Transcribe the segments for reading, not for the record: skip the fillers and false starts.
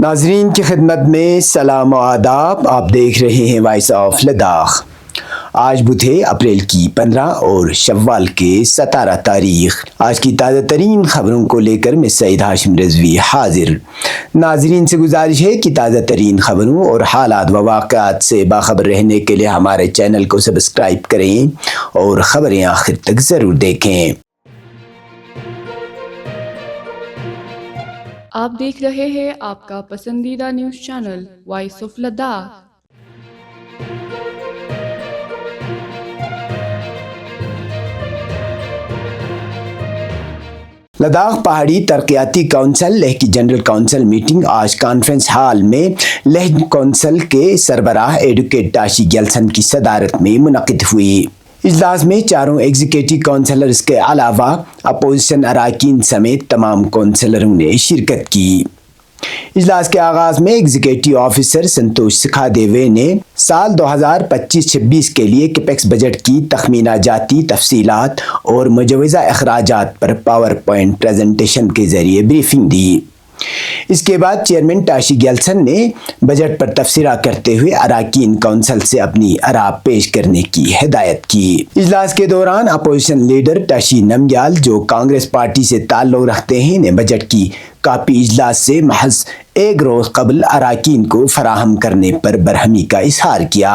ناظرین کی خدمت میں سلام و آداب. آپ دیکھ رہے ہیں وائس آف لداخ. آج بدھ ہے اپریل کی 15 اور شوال کے 17 تاریخ. آج کی تازہ ترین خبروں کو لے کر میں سعید ہاشم رضوی حاضر. ناظرین سے گزارش ہے کہ تازہ ترین خبروں اور حالات و واقعات سے باخبر رہنے کے لیے ہمارے چینل کو سبسکرائب کریں اور خبریں آخر تک ضرور دیکھیں. آپ دیکھ رہے ہیں آپ کا پسندیدہ news channel voice of Ladakh. Ladakh پہاڑی ترقیاتی کونسل لیہ کی جنرل کونسل میٹنگ آج کانفرنس ہال میں لیہ کونسل کے سربراہ ایڈوکیٹ ٹاشی گیلسن کی صدارت میں منعقد ہوئی. اجلاس میں چاروں ایگزیکٹو کونسلرز کے علاوہ اپوزیشن اراکین سمیت تمام کونسلروں نے شرکت کی. اجلاس کے آغاز میں ایگزیکٹو آفیسر سنتوش سکھادیوے نے سال 2025-26 کے لیے کیپیکس بجٹ کی تخمینہ جاتی تفصیلات اور مجوزہ اخراجات پر پاور پوائنٹ پریزنٹیشن کے ذریعے بریفنگ دی. اس کے بعد چیئرمین ٹاشی گیلسن نے بجٹ پر تبصرہ کرتے ہوئے اراکین کونسل سے اپنی آراء پیش کرنے کی ہدایت کی. اجلاس کے دوران اپوزیشن لیڈر ٹاشی نمگیال جو کانگریس پارٹی سے تعلق رکھتے ہیں نے بجٹ کی کاپی اجلاس سے محض ایک روز قبل اراکین کو فراہم کرنے پر برہمی کا اظہار کیا.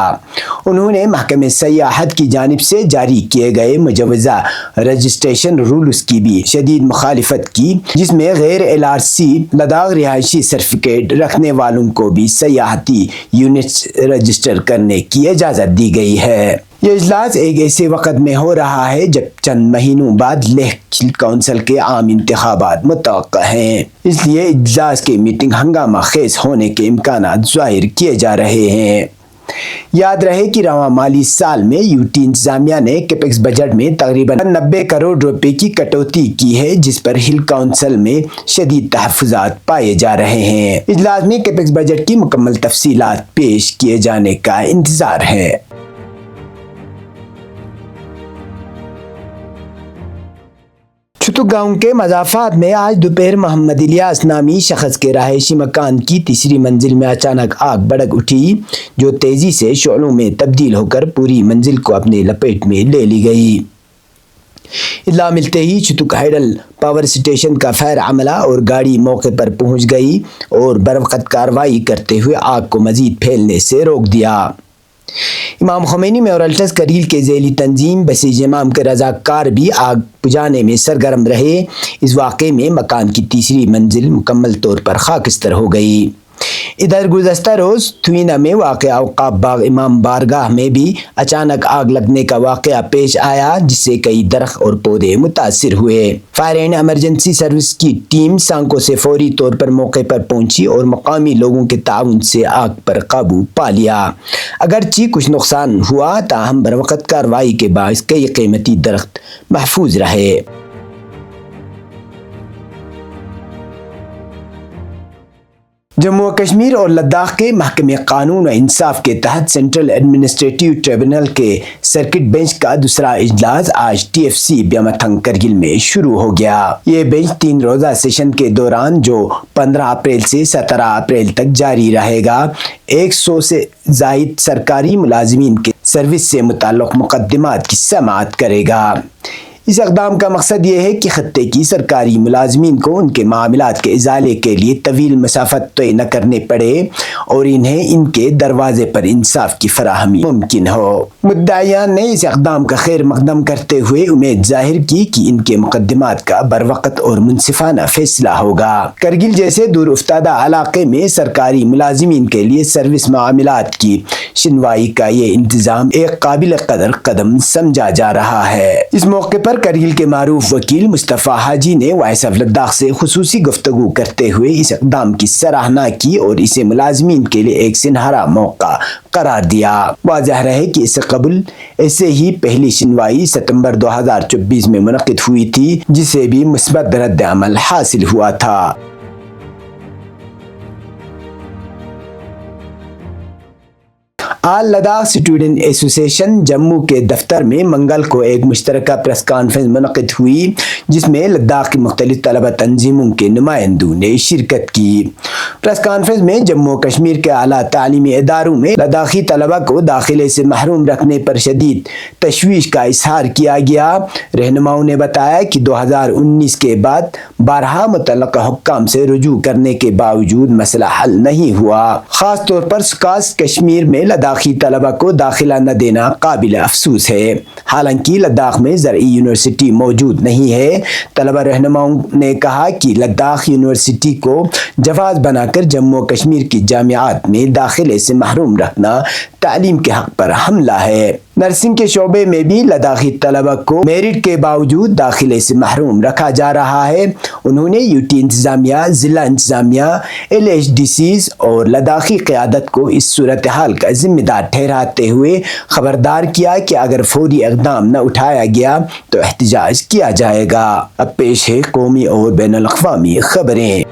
انہوں نے محکمہ سیاحت کی جانب سے جاری کیے گئے مجوزہ رجسٹریشن رولز کی بھی شدید مخالفت کی، جس میں غیر LRC لداخ رہائشی سرٹیفکیٹ رکھنے والوں کو بھی سیاحتی یونٹس رجسٹر کرنے کی اجازت دی گئی ہے. یہ اجلاس ایک ایسے وقت میں ہو رہا ہے جب چند مہینوں بعد لیہ کونسل کے عام انتخابات متوقع ہیں، اس لیے اجلاس کی میٹنگ ہنگامہ خیز ہونے کے امکانات ظاہر کیے جا رہے ہیں. یاد رہے کہ رواں مالی سال میں یوٹی انتظامیہ نے کیپیکس بجٹ میں تقریباً 90 کروڑ روپے کی کٹوتی کی ہے، جس پر ہل کونسل میں شدید تحفظات پائے جا رہے ہیں. اجلاس میں کیپیکس بجٹ کی مکمل تفصیلات پیش کیے جانے کا انتظار ہے. چتوک گاؤں کے مضافات میں آج دوپہر محمد الیاس نامی شخص کے رہائشی مکان کی تیسری منزل میں اچانک آگ بھڑک اٹھی، جو تیزی سے شعلوں میں تبدیل ہو کر پوری منزل کو اپنے لپیٹ میں لے لی گئی. اطلاع ملتے ہی چتوک ہائیڈل پاور اسٹیشن کا فائر عملہ اور گاڑی موقع پر پہنچ گئی اور بروقت کارروائی کرتے ہوئے آگ کو مزید پھیلنے سے روک دیا. امام خمینی میموریل کریل کے ذیلی تنظیم بسیج امام کے رضاکار بھی آگ بجھانے میں سرگرم رہے. اس واقعے میں مکان کی تیسری منزل مکمل طور پر خاکستر ہو گئی. ادھر گزشتہ روز تھوینا میں واقع اوقاف باغ امام بارگاہ میں بھی اچانک آگ لگنے کا واقعہ پیش آیا، جس سے کئی درخت اور پودے متاثر ہوئے. فائر اینڈ ایمرجنسی سروس کی ٹیم سانکو سے فوری طور پر موقع پر پہنچی اور مقامی لوگوں کے تعاون سے آگ پر قابو پا لیا. اگرچہ کچھ نقصان ہوا، تاہم بروقت کارروائی کے باعث کئی قیمتی درخت محفوظ رہے. جموں و کشمیر اور لداخ کے محکمہ قانون و انصاف کے تحت سینٹرل ایڈمنسٹریٹو ٹریبونل کے سرکٹ بینچ کا دوسرا اجلاس آج TFC بیامتھنگ کرگل میں شروع ہو گیا. یہ بینچ 3 روزہ سیشن کے دوران، جو 15 اپریل سے 17 اپریل تک جاری رہے گا، 100 سے زائد سرکاری ملازمین کے سروس سے متعلق مقدمات کی سماعت کرے گا. اس اقدام کا مقصد یہ ہے کہ خطے کی سرکاری ملازمین کو ان کے معاملات کے ازالے کے لیے طویل مسافت طے نہ کرنے پڑے اور انہیں ان کے دروازے پر انصاف کی فراہمی ممکن ہو. مدعیان نے اس اقدام کا خیر مقدم کرتے ہوئے امید ظاہر کی کہ ان کے مقدمات کا بروقت اور منصفانہ فیصلہ ہوگا. کرگل جیسے دور افتادہ علاقے میں سرکاری ملازمین کے لیے سروس معاملات کی شنوائی کا یہ انتظام ایک قابل قدر قدم سمجھا جا رہا ہے. اس موقع پر کرگل کے معروف وکیل مصطفیٰ حاجی نے وائس آف لداخ سے خصوصی گفتگو کرتے ہوئے اس اقدام کی سراہنا کی اور اسے ملازمین کے لیے ایک سنہرا موقع قرار دیا. واضح رہے کہ اس سے قبل ایسے ہی پہلی سنوائی ستمبر 2024 میں منعقد ہوئی تھی، جسے بھی مثبت رد عمل حاصل ہوا تھا. آل لداخ اسٹوڈنٹ ایسوسیشن جموں کے دفتر میں منگل کو ایک مشترکہ پریس کانفرنس منعقد ہوئی جس میں لداخ کی مختلف طلبہ تنظیموں کے نمائندوں نے شرکت کی۔ پریس کانفرنس میں جموں و کشمیر کے اعلیٰ تعلیمی اداروں میں لداخی طلبہ کو داخلے سے محروم رکھنے پر شدید تشویش کا اظہار کیا گیا۔ رہنماؤں نے بتایا کہ 2019 کے بعد بارہا متعلقہ حکام سے رجوع کرنے کے باوجود مسئلہ حل نہیں ہوا۔ خاص طور پر سکاس کشمیر میں لداخی طلبہ کو داخلہ نہ دینا قابل افسوس ہے۔ حالانکہ لداخ میں زرعی یونیورسٹی موجود نہیں ہے۔ طلبہ رہنماؤں نے کہا کہ لداخ یونیورسٹی کو جواز بنا کر جموں و کشمیر کی جامعات میں داخلے سے محروم رکھنا تعلیم کے حق پر حملہ ہے۔ نرسنگ کے شعبے میں بھی لداخی طلبہ کو میرٹ کے باوجود داخلے سے محروم رکھا جا رہا ہے۔ انہوں نے UT انتظامیہ، ضلع انتظامیہ، LHDCs اور لداخی قیادت کو اس صورتحال کا ذمہ دار ٹھہراتے ہوئے خبردار کیا کہ اگر فوری اقدام نہ اٹھایا گیا تو احتجاج کیا جائے گا۔ اب پیش ہے قومی اور بین الاقوامی خبریں۔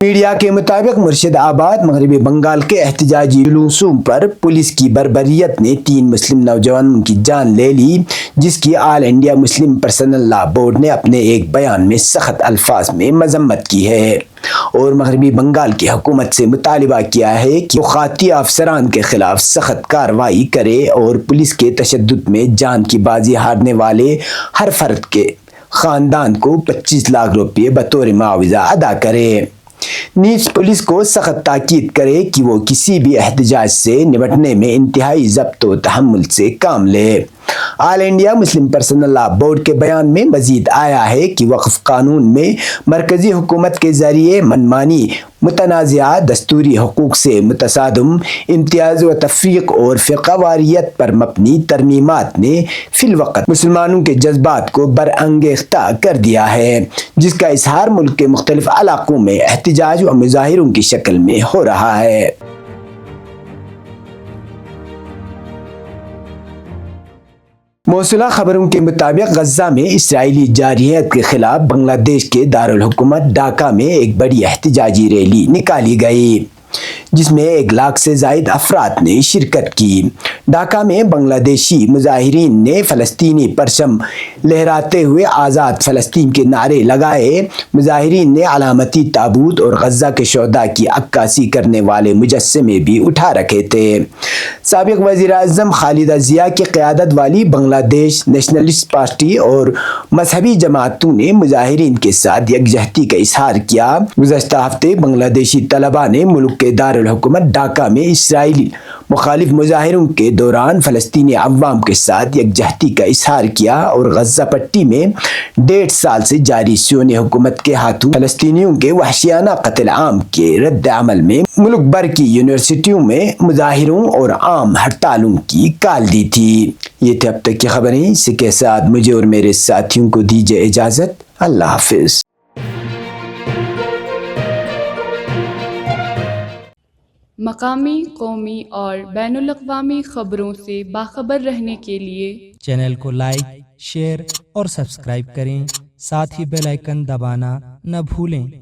میڈیا کے مطابق مرشد آباد مغربی بنگال کے احتجاجی جلوسوں پر پولیس کی بربریت نے 3 مسلم نوجوانوں کی جان لے لی، جس کی آل انڈیا مسلم پرسنل لا بورڈ نے اپنے ایک بیان میں سخت الفاظ میں مذمت کی ہے اور مغربی بنگال کی حکومت سے مطالبہ کیا ہے کہ وہ خاطی افسران کے خلاف سخت کارروائی کرے اور پولیس کے تشدد میں جان کی بازی ہارنے والے ہر فرد کے خاندان کو 25 لاکھ روپے بطور معاوضہ ادا کرے۔ نیز پولیس کو سخت تاکید کرے کہ وہ کسی بھی احتجاج سے نمٹنے میں انتہائی ضبط و تحمل سے کام لے۔ آل انڈیا مسلم پرسنل لا بورڈ کے بیان میں مزید آیا ہے کہ وقف قانون میں مرکزی حکومت کے ذریعے منمانی متنازعہ دستوری حقوق سے متصادم امتیاز و تفریق اور فرقہ واریت پر مبنی ترمیمات نے فی الوقت مسلمانوں کے جذبات کو برانگیختہ کر دیا ہے، جس کا اظہار ملک کے مختلف علاقوں میں احتجاج و مظاہروں کی شکل میں ہو رہا ہے۔ موصولہ خبروں کے مطابق غزہ میں اسرائیلی جارحیت کے خلاف بنگلہ دیش کے دارالحکومت ڈھاکہ میں ایک بڑی احتجاجی ریلی نکالی گئی جس میں 1 لاکھ سے زائد افراد نے شرکت کی۔ ڈھاکہ میں بنگلہ دیشی مظاہرین نے فلسطینی پرچم لہراتے ہوئے آزاد فلسطین کے نعرے لگائے۔ مظاہرین نے علامتی تابوت اور غزہ کے شہداء کی عکاسی کرنے والے مجسمے بھی اٹھا رکھے تھے۔ سابق وزیر اعظم خالدہ ضیاء کی قیادت والی بنگلہ دیش نیشنلسٹ پارٹی اور مذہبی جماعتوں نے مظاہرین کے ساتھ یکجہتی کا اظہار کیا۔ گزشتہ ہفتے بنگلہ دیشی طلباء نے ملک کے دارالحکومت ڈھاکہ میں اسرائیلی مخالف مظاہروں کے دوران فلسطینی عوام کے ساتھ یکجہتی کا اظہار کیا اور غزہ پٹی میں 1.5 سال سے جاری صہیونی حکومت کے ہاتھوں فلسطینیوں کے وحشیانہ قتل عام کے رد عمل میں ملک بھر کی یونیورسٹیوں میں مظاہروں اور عام ہڑتالوں کی کال دی تھی۔ یہ تھے اب تک کی خبریں، اس کے ساتھ مجھے اور میرے ساتھیوں کو دیجیے اجازت۔ اللہ حافظ۔ مقامی، قومی اور بین الاقوامی خبروں سے باخبر رہنے کے لیے چینل کو لائک، شیئر اور سبسکرائب کریں، ساتھ ہی بیل آئیکن دبانا نہ بھولیں۔